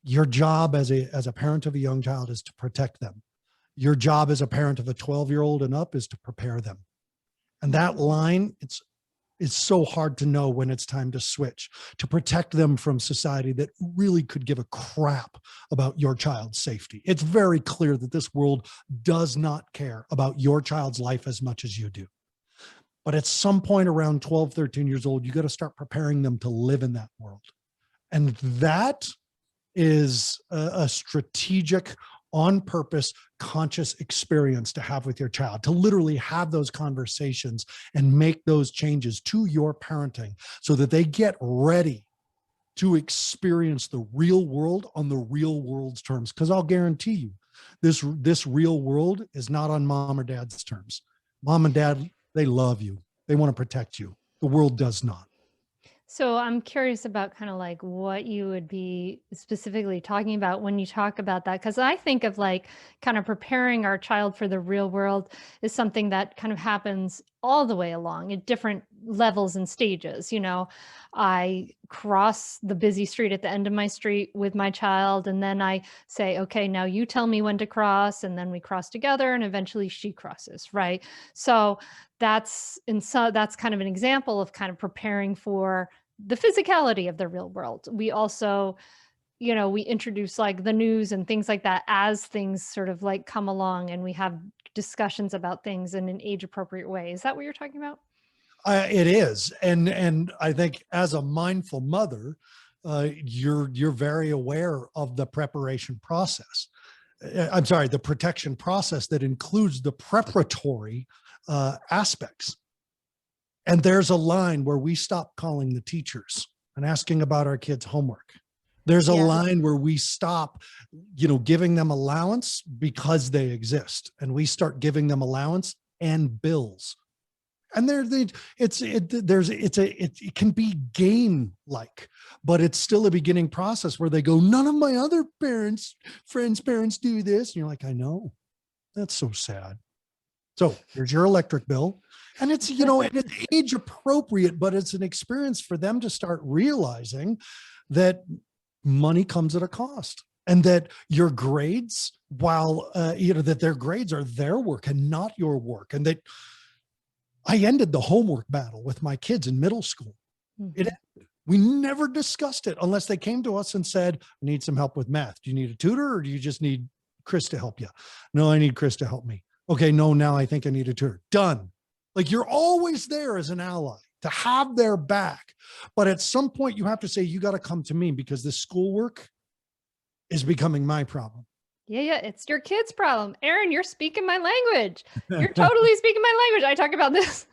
Your job as a parent of a young child is to protect them. Your job as a parent of a 12-year-old and up is to prepare them. And that line, it's so hard to know when it's time to switch, to protect them from society that really could give a crap about your child's safety. It's very clear that this world does not care about your child's life as much as you do. But at some point around 12, 13 years old, you got to start preparing them to live in that world. And that is a strategic, on purpose, conscious experience to have with your child, to literally have those conversations and make those changes to your parenting so that they get ready to experience the real world on the real world's terms. Because I'll guarantee you, this real world is not on mom or dad's terms. Mom and dad, they love you. They want to protect you. The world does not. So I'm curious about kind of like what you would be specifically talking about when you talk about that. Because I think of like kind of preparing our child for the real world is something that kind of happens all the way along at different levels and stages. I cross the busy street at the end of my street with my child, and then I say, okay, now you tell me when to cross, and then we cross together, and eventually she crosses, right? So that's kind of an example of kind of preparing for the physicality of the real world. We also, we introduce like the news and things like that as things sort of like come along, and we have discussions about things in an age appropriate way. Is that what you're talking about? It is, and I think as a mindful mother, you're very aware of the preparation process. I'm sorry, the protection process that includes the preparatory aspects. And there's a line where we stop calling the teachers and asking about our kids' homework. There's a Yeah. line where we stop, giving them allowance because they exist, and we start giving them allowance and bills. And it can be game like, but it's still a beginning process where they go, none of my other friends' parents do this. And you're like, I know, that's so sad. So here's your electric bill. And it's, it's age appropriate, but it's an experience for them to start realizing that money comes at a cost, and that your grades, while, that their grades are their work and not your work. And that I ended the homework battle with my kids in middle school. Mhm. We never discussed it unless they came to us and said, I need some help with math. Do you need a tutor, or do you just need Chris to help you? No, I need Chris to help me. Okay, no, now I think I need a tutor. Done. Like, you're always there as an ally to have their back. But at some point you have to say, you got to come to me because this schoolwork is becoming my problem. Yeah, it's your kid's problem. Aaron, you're speaking my language. You're totally speaking my language. I talk about this.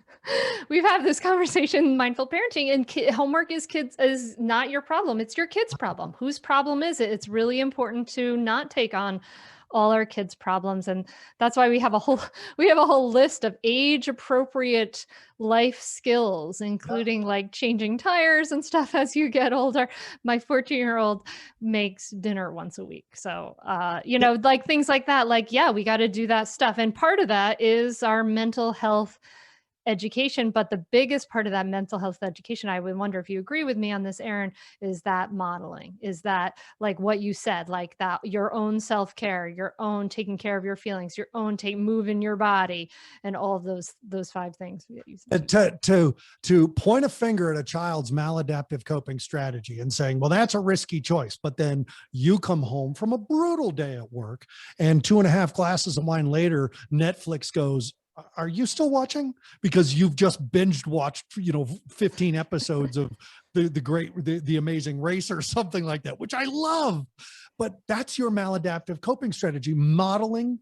We've had this conversation, mindful parenting, and homework is not your problem. It's your kid's problem. Whose problem is it? It's really important to not take on all our kids' problems. And that's why we have a whole list of age appropriate life skills, including like changing tires and stuff as you get older. My 14-year-old makes dinner once a week. So, like things like that, like, yeah, we got to do that stuff. And part of that is our mental health education. But the biggest part of that mental health education, I would wonder if you agree with me on this, Aaron, is that modeling, is that like what you said, like that your own self-care, your own taking care of your feelings, your own moving your body, and all of those five things that you said. To point a finger at a child's maladaptive coping strategy and saying, well, that's a risky choice. But then you come home from a brutal day at work, and 2.5 glasses of wine later, Netflix goes, are you still watching? Because you've just binged watched, 15 episodes of the Amazing Race or something like that, which I love. But that's your maladaptive coping strategy. Modeling.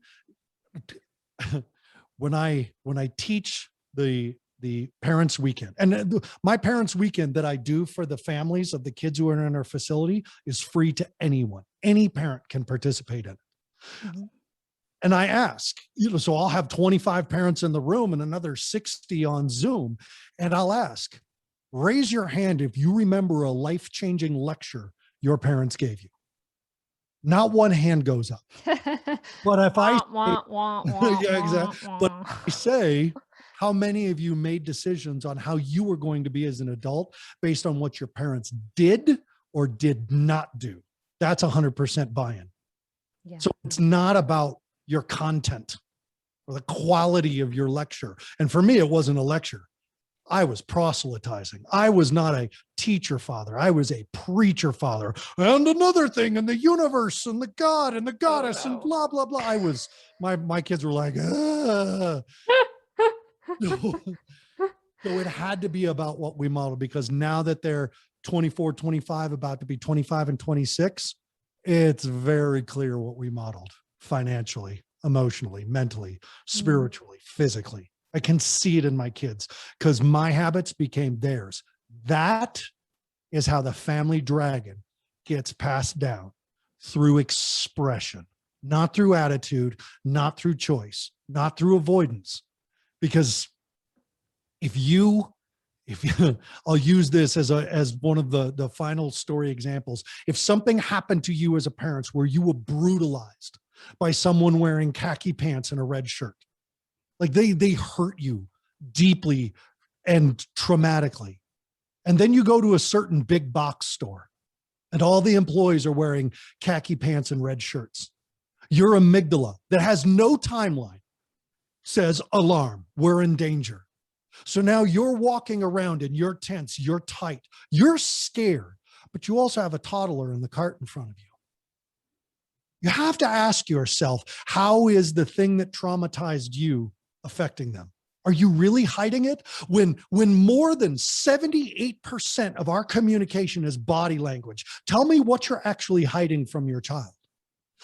When I teach the parents weekend, and my parents weekend that I do for the families of the kids who are in our facility is free to anyone. Any parent can participate in it. Mm-hmm. And I ask, so I'll have 25 parents in the room and another 60 on Zoom. And I'll ask, raise your hand if you remember a life-changing lecture your parents gave you. Not one hand goes up. But if I say, yeah, exactly. But I say, how many of you made decisions on how you were going to be as an adult based on what your parents did or did not do? That's 100% buy-in. Yeah. So it's not about your content or the quality of your lecture. And for me, it wasn't a lecture. I was proselytizing. I was not a teacher father. I was a preacher father. And another thing in the universe and the God and the goddess and blah, blah, blah. I was, my kids were like, ah. So it had to be about what we modeled, because now that they're 24, 25, about to be 25 and 26, it's very clear what we modeled financially, emotionally, mentally, spiritually, physically. I can see it in my kids because my habits became theirs. That is how the family dragon gets passed down, through expression, not through attitude, not through choice, not through avoidance. Because if you, I'll use this as one of the final story examples. If something happened to you as a parent where you were brutalized by someone wearing khaki pants and a red shirt, like they hurt you deeply and traumatically. And then you go to a certain big box store and all the employees are wearing khaki pants and red shirts. Your amygdala that has no timeline says, alarm, we're in danger. So now you're walking around and you're tense, you're tight, you're scared, but you also have a toddler in the cart in front of you. You have to ask yourself, how is the thing that traumatized you affecting them? Are you really hiding it? When more than 78% of our communication is body language, tell me what you're actually hiding from your child.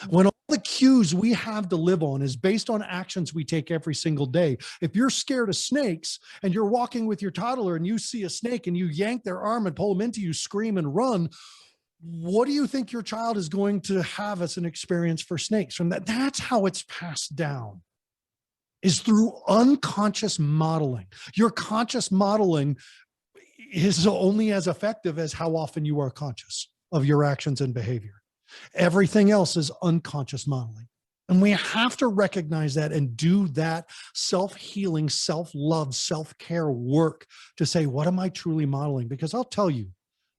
When all the cues we have to live on is based on actions we take every single day. If you're scared of snakes and you're walking with your toddler and you see a snake and you yank their arm and pull them into you, scream and run, what do you think your child is going to have as an experience for snakes from that? That's how it's passed down, is through unconscious modeling. Your conscious modeling is only as effective as how often you are conscious of your actions and behavior. Everything else is unconscious modeling. And we have to recognize that and do that self-healing, self-love, self-care work to say, what am I truly modeling? Because I'll tell you,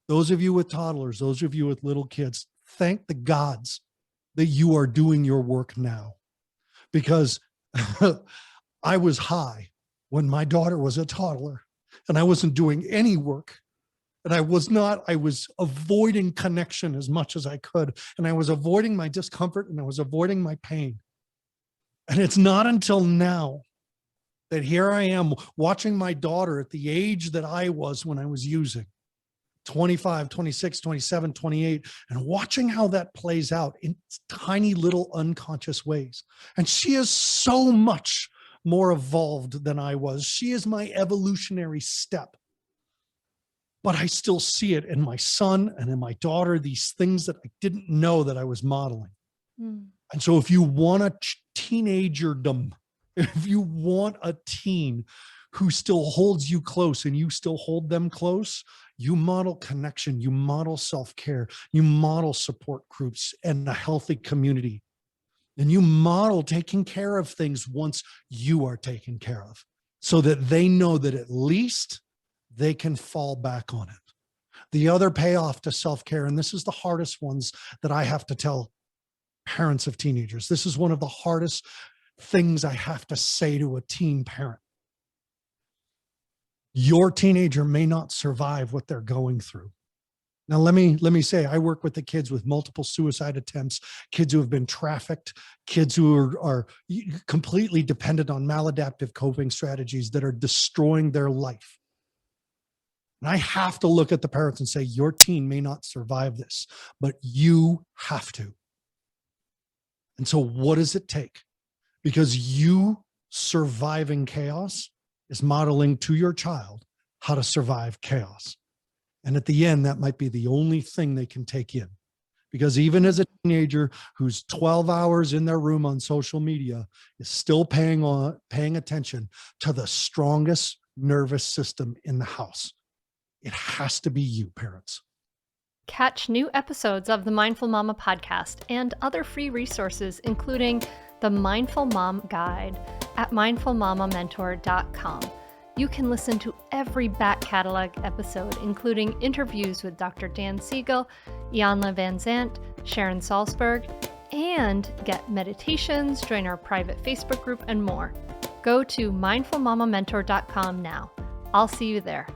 those of you with toddlers, those of you with little kids, thank the gods that you are doing your work now. Because I was high when my daughter was a toddler and I wasn't doing any work. And I was avoiding connection as much as I could. And I was avoiding my discomfort and I was avoiding my pain. And it's not until now that here I am watching my daughter at the age that I was when I was using, 25, 26, 27, 28, and watching how that plays out in tiny little unconscious ways. And she is so much more evolved than I was. She is my evolutionary step. But I still see it in my son and in my daughter, these things that I didn't know that I was modeling. And so if you want a teenagerdom, if you want a teen who still holds you close and you still hold them close, you model connection, you model self-care, you model support groups and a healthy community. And you model taking care of things once you are taken care of, so that they know that at least they can fall back on it. The other payoff to self-care, and this is the hardest ones that I have to tell parents of teenagers. This is one of the hardest things I have to say to a teen parent. Your teenager may not survive what they're going through. Now, let me say, I work with the kids with multiple suicide attempts, kids who have been trafficked, kids who are completely dependent on maladaptive coping strategies that are destroying their life. And I have to look at the parents and say, your teen may not survive this, but you have to. And so what does it take? Because you surviving chaos is modeling to your child how to survive chaos. And at the end, that might be the only thing they can take in. Because even as a teenager who's 12 hours in their room on social media is still paying attention to the strongest nervous system in the house. It has to be you, parents. Catch new episodes of the Mindful Mama podcast and other free resources, including the Mindful Mom Guide at mindfulmamamentor.com. You can listen to every back catalog episode, including interviews with Dr. Dan Siegel, Iyanla Vanzant, Sharon Salzberg, and get meditations, join our private Facebook group, and more. Go to mindfulmamamentor.com now. I'll see you there.